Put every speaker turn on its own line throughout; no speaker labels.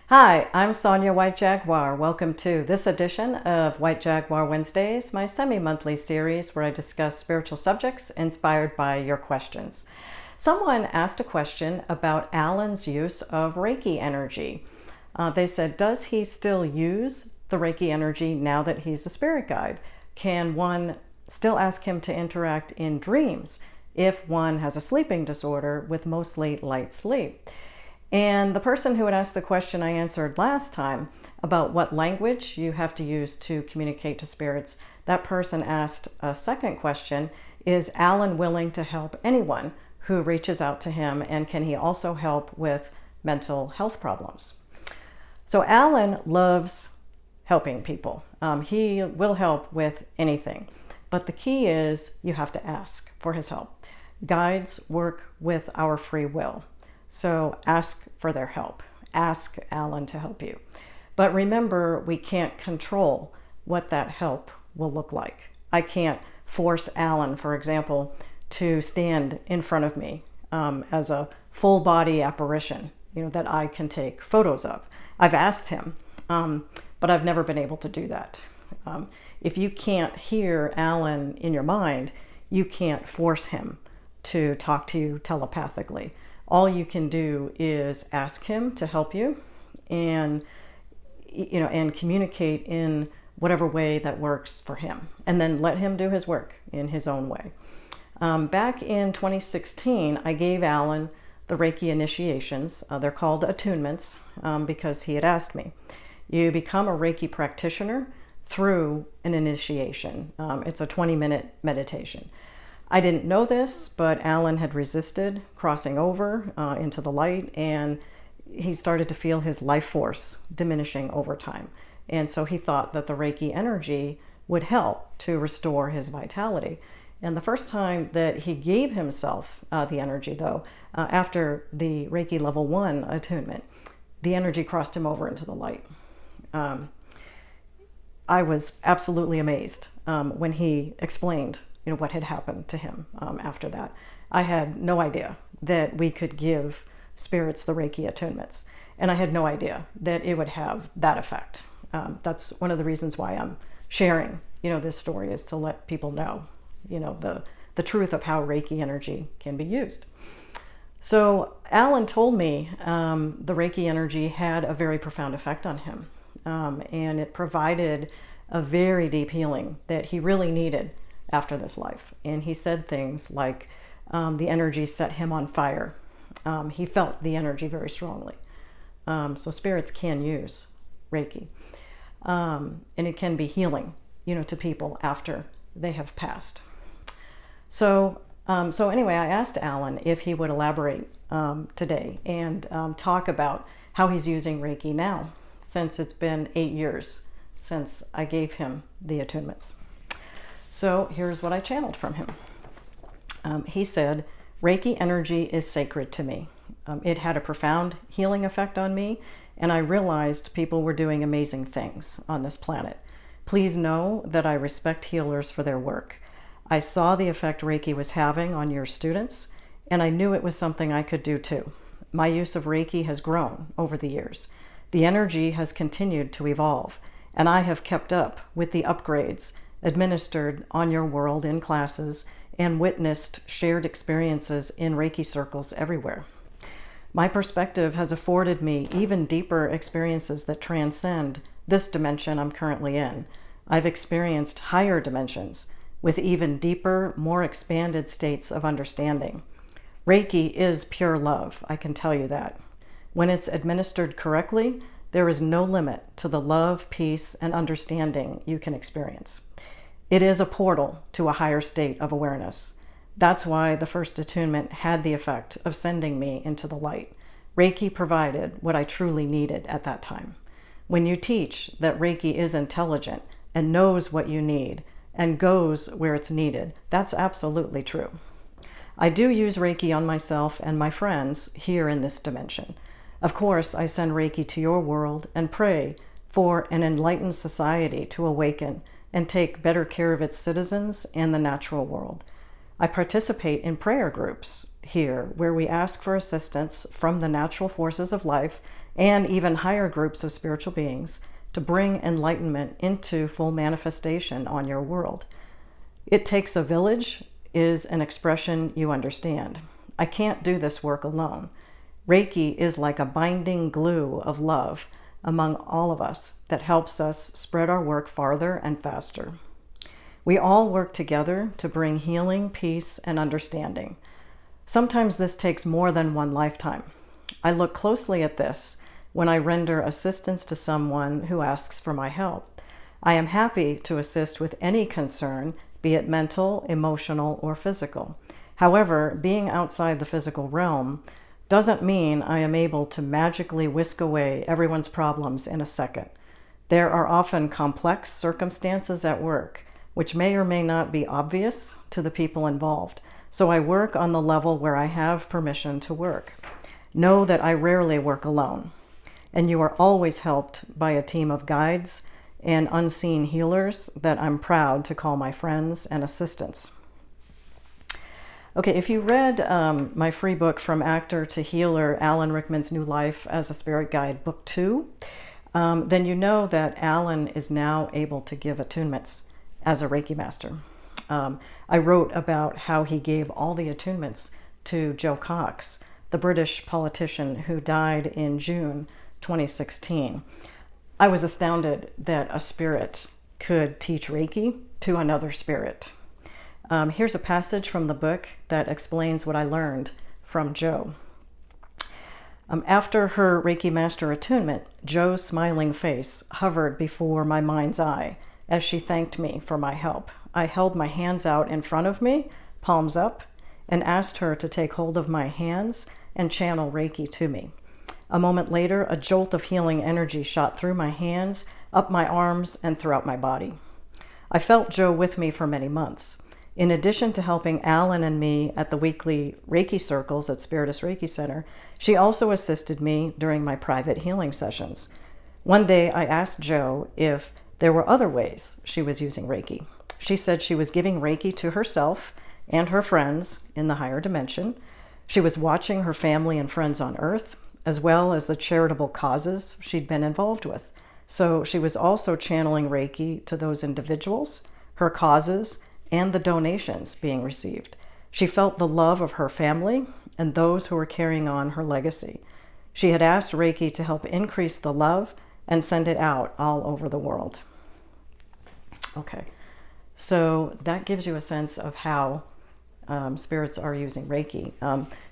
Hi, I'm Sonia White Jaguar. Welcome to this edition of White Jaguar Wednesdays, my semi-monthly series where I discuss spiritual subjects inspired by your questions. Someone asked a question about Alan's use of Reiki energy. They said, does he still use the Reiki energy now that he's a spirit guide? Can one still ask him to interact in dreams if one has a sleeping disorder with mostly light sleep? And the person who had asked the question I answered last time about what language you have to use to communicate to spirits, that person asked a second question: is Alan willing to help anyone who reaches out to him, and can he also help with mental health problems? So Alan loves helping people. He will help with anything, but the key is you have to ask for his help. Guides work with our free will. So ask for their help. Ask Alan to help you. But remember, we can't control what that help will look like. I can't force Alan, for example, to stand in front of me as a full body apparition, that I can take photos of. I've asked him, but I've never been able to do that. If you can't hear Alan in your mind, you can't force him to talk to you telepathically. All you can do is ask him to help you and communicate in whatever way that works for him, and then let him do his work in his own way. Back in 2016, I gave Alan the Reiki initiations. They're called attunements because he had asked me. You become a Reiki practitioner through an initiation. It's a 20-minute meditation. I didn't know this, but Alan had resisted crossing over into the light, and he started to feel his life force diminishing over time. And so he thought that the Reiki energy would help to restore his vitality. And the first time that he gave himself the energy, though, after the Reiki level 1 attunement, the energy crossed him over into the light. I was absolutely amazed when he explained what had happened to him after that. I had no idea that we could give spirits the Reiki attunements, and I had no idea that it would have that effect. That's one of the reasons why I'm sharing, this story, is to let people know, the truth of how Reiki energy can be used. So Alan told me the Reiki energy had a very profound effect on him, and it provided a very deep healing that he really needed after this life. And he said things like the energy set him on fire. He felt the energy very strongly. So spirits can use Reiki. And it can be healing, to people after they have passed. So anyway, I asked Alan if he would elaborate today and talk about how he's using Reiki now, since it's been 8 years since I gave him the attunements. So here's what I channeled from him. He said, Reiki energy is sacred to me. It had a profound healing effect on me, and I realized people were doing amazing things on this planet. Please know that I respect healers for their work. I saw the effect Reiki was having on your students, and I knew it was something I could do too. My use of Reiki has grown over the years. The energy has continued to evolve, and I have kept up with the upgrades administered on your world in classes and witnessed shared experiences in Reiki circles everywhere. My perspective has afforded me even deeper experiences that transcend this dimension I'm currently in. I've experienced higher dimensions with even deeper, more expanded states of understanding. Reiki is pure love, I can tell you that. When it's administered correctly, there is no limit to the love, peace, and understanding you can experience. It is a portal to a higher state of awareness. That's why the first attunement had the effect of sending me into the light. Reiki provided what I truly needed at that time. When you teach that Reiki is intelligent and knows what you need and goes where it's needed, that's absolutely true. I do use Reiki on myself and my friends here in this dimension. Of course, I send Reiki to your world and pray for an enlightened society to awaken and take better care of its citizens and the natural world. I participate in prayer groups here where we ask for assistance from the natural forces of life and even higher groups of spiritual beings to bring enlightenment into full manifestation on your world. It takes a village is an expression you understand. I can't do this work alone. Reiki is like a binding glue of love among all of us that helps us spread our work farther and faster. We all work together to bring healing, peace, and understanding. Sometimes this takes more than one lifetime. I look closely at this when I render assistance to someone who asks for my help. I am happy to assist with any concern, be it mental, emotional, or physical. However, being outside the physical realm doesn't mean I am able to magically whisk away everyone's problems in a second. There are often complex circumstances at work, which may or may not be obvious to the people involved. So I work on the level where I have permission to work. Know that I rarely work alone, and you are always helped by a team of guides and unseen healers that I'm proud to call my friends and assistants. Okay, if you read my free book, From Actor to Healer, Alan Rickman's New Life as a Spirit Guide, Book 2, then you know that Alan is now able to give attunements as a Reiki master. I wrote about how he gave all the attunements to Joe Cox, the British politician who died in June 2016. I was astounded that a spirit could teach Reiki to another spirit. Here's a passage from the book that explains what I learned from Joe. After her Reiki master attunement, Joe's smiling face hovered before my mind's eye as she thanked me for my help. I held my hands out in front of me, palms up, and asked her to take hold of my hands and channel Reiki to me. A moment later, a jolt of healing energy shot through my hands, up my arms, and throughout my body. I felt Joe with me for many months. In addition to helping Alan and me at the weekly Reiki circles at Spiritus Reiki Center, she also assisted me during my private healing sessions. One day I asked Joe if there were other ways she was using Reiki. She said she was giving Reiki to herself and her friends in the higher dimension. She was watching her family and friends on Earth, as well as the charitable causes she'd been involved with. So she was also channeling Reiki to those individuals, her causes, and the donations being received. She felt the love of her family and those who were carrying on her legacy. She had asked Reiki to help increase the love and send it out all over the world. Okay, so that gives you a sense of how spirits are using Reiki.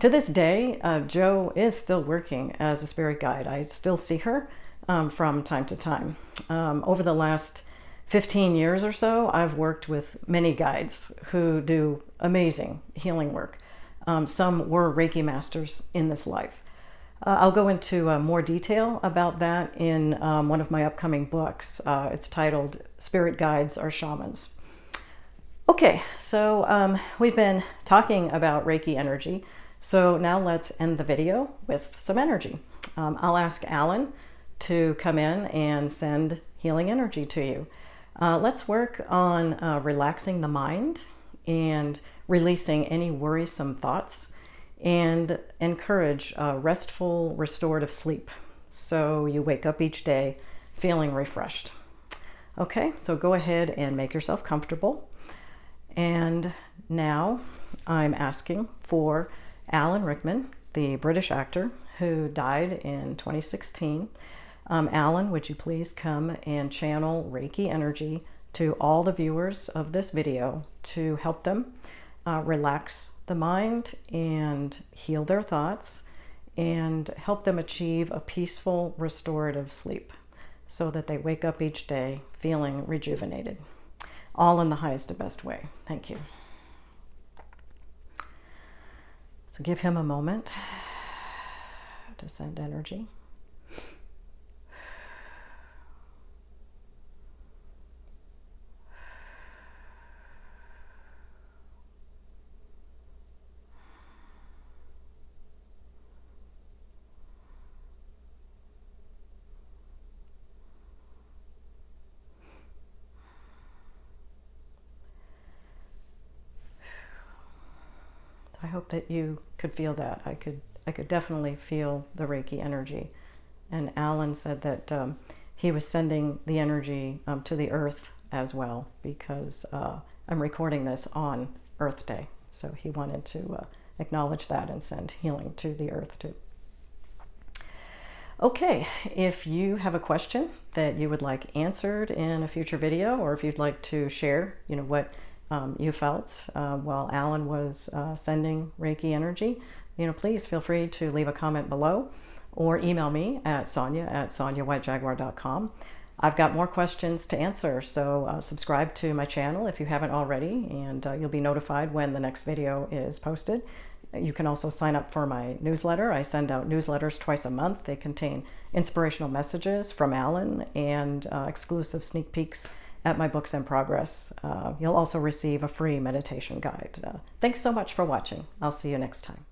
To this day, Joe is still working as a spirit guide. I still see her from time to time. Over the last 15 years or so, I've worked with many guides who do amazing healing work. Some were Reiki masters in this life. I'll go into more detail about that in one of my upcoming books. It's titled Spirit Guides Are Shamans. Okay, so we've been talking about Reiki energy, so now let's end the video with some energy. I'll ask Alan to come in and send healing energy to you. Let's work on relaxing the mind and releasing any worrisome thoughts, and encourage restful, restorative sleep so you wake up each day feeling refreshed. Okay, so go ahead and make yourself comfortable. And now I'm asking for Alan Rickman, the British actor who died in 2016. Alan, would you please come and channel Reiki energy to all the viewers of this video to help them relax the mind and heal their thoughts and help them achieve a peaceful, restorative sleep so that they wake up each day feeling rejuvenated, all in the highest and best way. Thank you. So give him a moment to send energy. I hope that you could feel that. I could definitely feel the Reiki energy And Alan said that he was sending the energy to the earth as well, because I'm recording this on Earth Day. So he wanted to acknowledge that and send healing to the earth too. Okay, if you have a question that you would like answered in a future video, or if you'd like to share, what you felt while Alan was sending Reiki energy, please feel free to leave a comment below or email me at sonya@sonyawhitejaguar.com. I've got more questions to answer, so subscribe to my channel if you haven't already, and you'll be notified when the next video is posted. You can also sign up for my newsletter. I send out newsletters twice a month. They contain inspirational messages from Alan and exclusive sneak peeks at my books in progress. You'll also receive a free meditation guide. Thanks so much for watching. I'll see you next time.